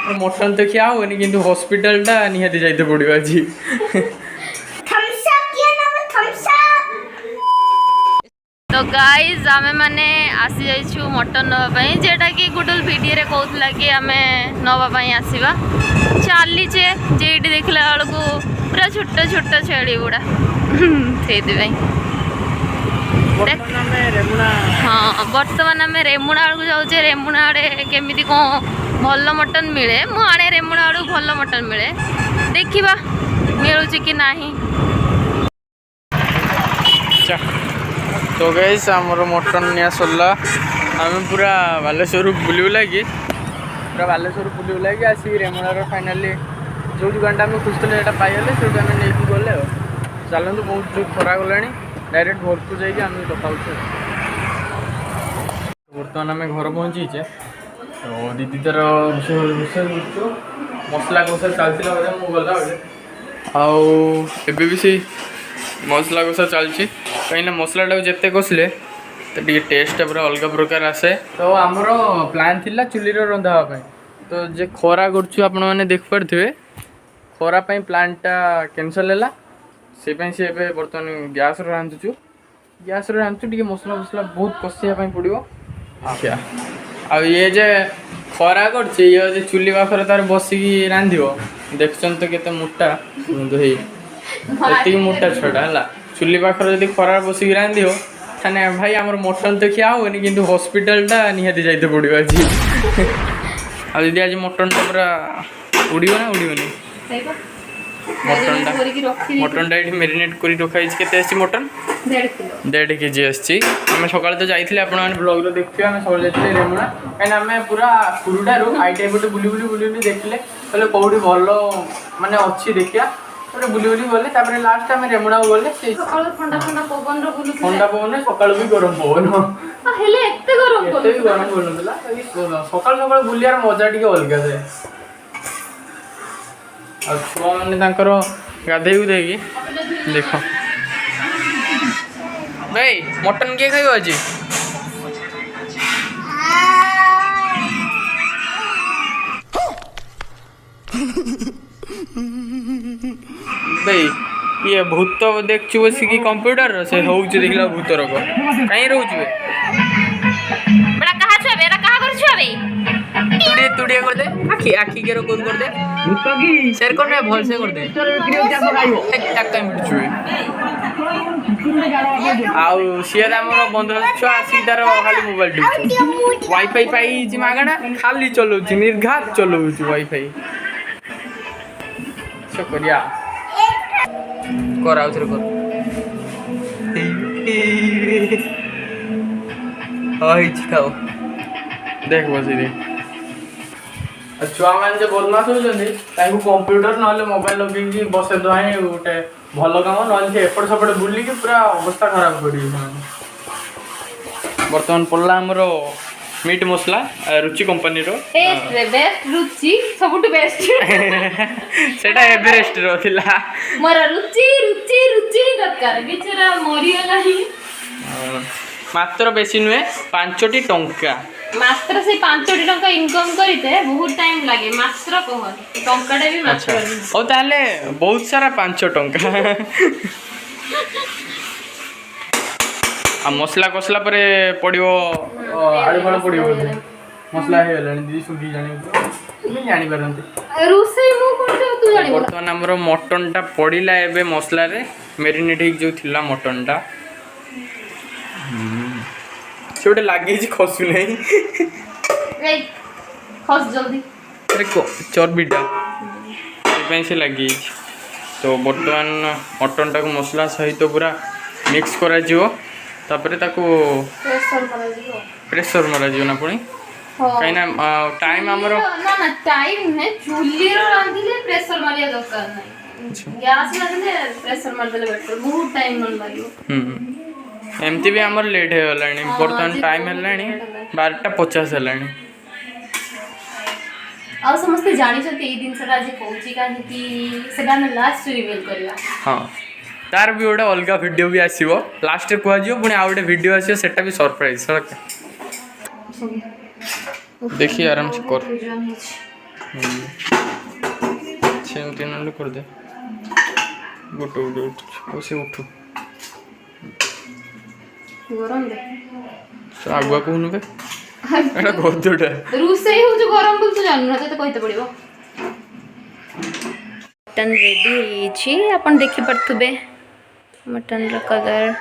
Mutton तो क्या होनी किंतु हॉस्पिटल टा निहाती जाइते पड़ियो आजी तो गाइज आमे माने आसी जाइछु मटन नवा पई जेटा कि गुडुल वीडियो रे कहउतला कि आमे नवा पई आसीबा चाली जे जेडी देखला बेलको पूरा छोटा छोटा छेड़ी गुडा सेति पई हाँ बर्तमान आम रेमुणा आड़ को जाऊे रेमुणा आड़े केमी कौन भल मटन मिले मु आने रेमुणा आड़ भल मटन मिले देखा मिलूँ कि नहीं। तो गैस आमर मटन निया सरला आम पूरा बालेश्वर बुली बुलाकि पूरा बालेश्वर बुली बुलाकि आसिक रेमुणार फाइनाली जो दुकान आम खोजते पाइले से नहीं गले चलते बहुत जो खरा गला डायरेक्ट घर को जाइए आम देखा बर्तमान आम घर पहुँचीचे तो दीदी तार मसला कषा चलता गला आबे भी से मसला कषा चलती कहीं मसलाटा जिते कषिले तो टे टेस्ट पूरा अलग प्रकार आसे। तो आमर प्लान थिला चुली रंधापी तो जे खरा कर देखिपे खरापाई प्लानटा कैनसल है से बर्तमान गैस रांधुचु गैस रांधुचु टे मसला मसला बहुत कषापी पड़ो क्या आ ये जे खरा कर चुली पाखर तार बसिकी रांध देखुन तो केते मोटा ये मोटा छटा है चुली पाखर जब खरा बसिकी रांध थाने भाई आमर मटन तो क्या होनी किंतु हॉस्पिटल टा निहाती जाइते पड़ो आज आदि आज मटन टा पूरा उड़ो ना उड़ोनी मटन ये मेरिनेट कर रखाई के मटन 1.5 kg आम सका तो जाइए आप ब्लॉग देखिए आम सब जाइए रेमुणा कहीं आम पूरा पुरुटार आई टाइप गोटे बुली बुली बुली बुली देखले कहले कौटी भल माने अच्छी देखिया बुली बुली गले लास्ट आम रेमुणा गले ठंडा पवन सका भी गरम पवन गरम पवन सका सका बुलियार मजा टे अलग जाए छुआ मैंने गाधे गुधे देख भाई मटन किए खाइब आज भाई ये भूत देखु बसिक कंप्यूटर से हूँ देखला भूत रोग कहीं रोचे तुड़िए तुड़िए कर दे आखी आखी के रोक कर दे शेयर कर दे भल से कर दे टाक टाइम बिचुए आउ सिया हमर बंधु छुआ आसी तार खाली मोबाइल टिप वाईफाई पाई जी मागणा खाली चलौची निर्घात चलौची वाईफाई छ करिया कर आउथरे कर हाय छिताओ देख बसी देख छुआ मैंने जो बदमाश होती कंप्यूटर ना मोबाइल लगे बसे दुआई गोटे भल कम ना एपट सेपट बुलिकी पूरा अवस्था खराब कर बर्तमान पड़ा आमर मीट मसला रुचि कंपनी रो रुचि सबुठ बेस्ट सेटा एवरेस्ट रो थिला मोर रुचि रुचि रुचि दरकार बिचरा मरियो नाही मात्र बेसी नुहे 5टी टंका मात्र से 5टी टंका इनकम करते बहुत टाइम लगे मात्र कह टंकाटा भी मात्र ओ ताले बहुत सारा 5 टंका आ मसला कसला परे पड़ियो आलू फल पड़ियो मसला हे गलानी दीदी सुगी जानी जानी परंती रोसे मु करते तू जानी बर्तमान हमर मटन टा पड़िला एबे मसला रे मेरिनेट ही जो थिला मटन टा छोटे लागे खसु नहीं खस जल्दी अरे चर्बीटा से लगे तो बर्तमान मटन टाक मसला सहित पूरा मिक्स करा जिवो तापरे ताको प्रेशर मरा जिवो ना पुणी कहीं ना टाइम हमर ना ना टाइम है चुल्ली रो रांधिले प्रेशर मारिया दरकार नहीं गैस रांधिले प्रेशर मार देले बेटर बहुत टाइम न लागियो एमती भी आमर लेट हो गलानी बर्तमान टाइम है 12:50 है आ समस्त जानि छथि ए दिन सरा जे कोची काहेकि सेटा न लास्ट रिवील करला हां तार भी ओडा अलगा वीडियो भी आसीबो लास्ट रे कुआ जियो पुनी आ ओडे वीडियो आसीयो सेटा भी सरप्राइज देखिए आराम से कर ସେମିତି ନହେଲେ କରିଦେ ଗୋଟେ ଗୋଟେ ଉଠୁଛି ସେ ଉଠୁ ଆଗୁଆ କହୁନୁ ବେ ଏଇଟା ଗଦଟା ରୋଷେଇ ହଉଛି ଗରମ ବୋଲି ତୁ ଜାଣୁନା ତତେ କହିତେ ପଡିବ। ମଟନ୍ ରେଡି ହେଇଛି ଆପଣ ଦେଖିପାରୁଥିବେ ମଟନ୍ର କଲର୍।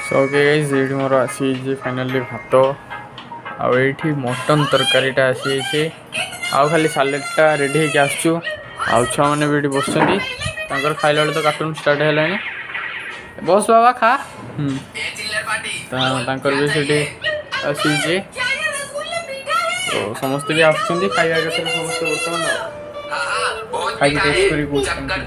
ସୋ ଗାଇସ୍ ଏଇଠି ମୋର ଆସିଯାଇଛି ଫାଇନାଲି ଭାତ ଆଉ ଏଇଠି ମଟନ୍ ତରକାରୀଟା ଆସିଯାଇଛି ଆଉ ଖାଲି ସାଲାଡ଼ଟା ରେଡ଼ି ହେଇକି ଆସୁଛୁ ଆଉ ଛୁଆମାନେ ବି ଏଠି ବସୁଛନ୍ତି ତାଙ୍କର ଖାଇଲା ବେଳେ ତ କାର୍ଟୁନ୍ ଷ୍ଟାର୍ଟ ହେଲାଣି ବସ୍ ବାବା ଖା ତାଙ୍କର ବି ସେଠି ଆସିଛି ତ ସମସ୍ତେ ବି ଆସୁଛନ୍ତି ଖାଇବା କେତେବେଳେ ସମସ୍ତେ ବର୍ତ୍ତମାନ ଖାଇକି ଟେଷ୍ଟ କରି କହୁଛନ୍ତି।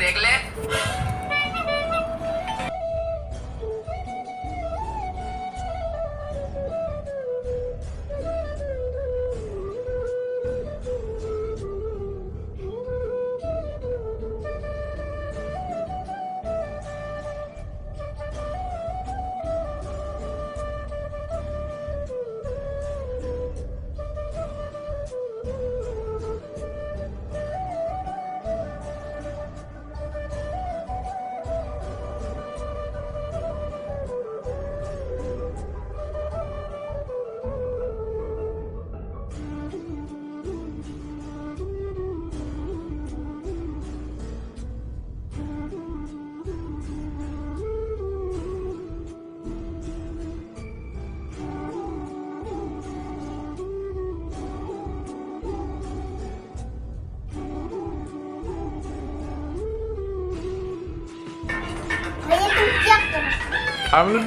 ଆମେ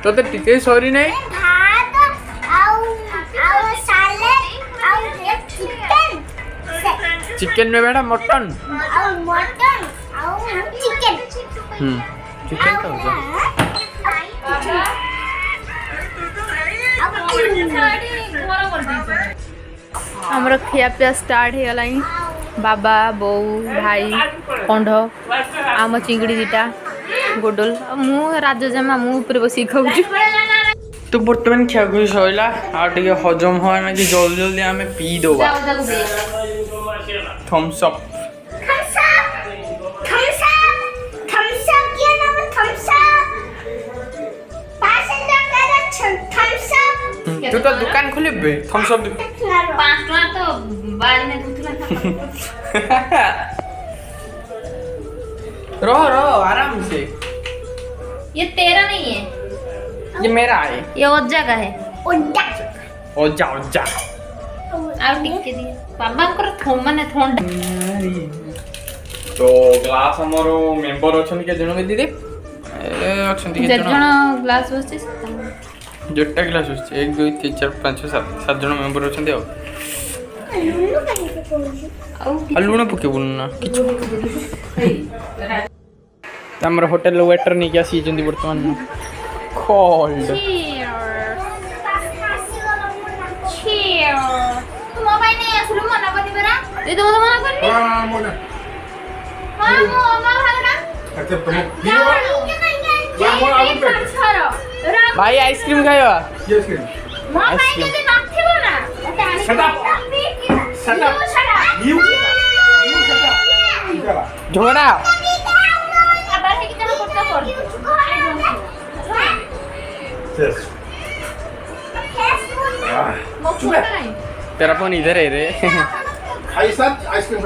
ତତେ ଟିକେ ସରି ନାହିଁ ଚିକେନ ରେ ବେଟା ମଟନ୍ ଚିକେନ ଖାଉଛ ଆମର ଖିଆପିଆ ଷ୍ଟାର୍ଟ ହେଇଗଲାଣି ବାବା ବୋଉ ଭାଇ କଣ୍ଢ ଆମ ଚିଙ୍ଗୁଡ଼ି ଦିଟା ଗୁଡୁଲ ମୁଁ ରାଜଜାମା ମୁଁ ଉପରେ ବସିକି ଖାଉଛୁ। ତ ବର୍ତ୍ତମାନ ଖିଆଖୁଇ ସରିଲା ଆଉ ଟିକେ ହଜମ ହବା ନା କି ଜଲ୍ଦି ଜଲ୍ଦି ଆମେ ପିଇ ଦେବା ଥମ୍ସ ଅପ୍ ତୁ ତ ଦୋକାନ ଖୋଲିବେ ଥମ୍ସ ଅପ୍ रहो रहो आराम से ये तेरा नहीं है ये मेरा है ये ओजा का है ओजा ओजा आउ टिके दिए बाबा को माने थंड तो ग्लास हमरो मेंबर अछन के जण में दीदी अछन के जण ग्लास बसছে जेटा ग्लास बसছে 1 2 3 4 5 6 7 जण मेंबर अछन दियो लुण पके बोलना किछु हमर होटल वेटर नहीं क्या सीजन वर्तमान कोल्ड मोबाइल नहीं असलु मना बनी बरा ए तो मना कर हां मोना हां मो मां भागना अच्छा तुम या मो आउ पे भाई आइसक्रीम खायो आइसक्रीम मोबाइल के नथिबो ना सटा यू झोड़ा तेरा फोन इधर है रे आइसक्रीम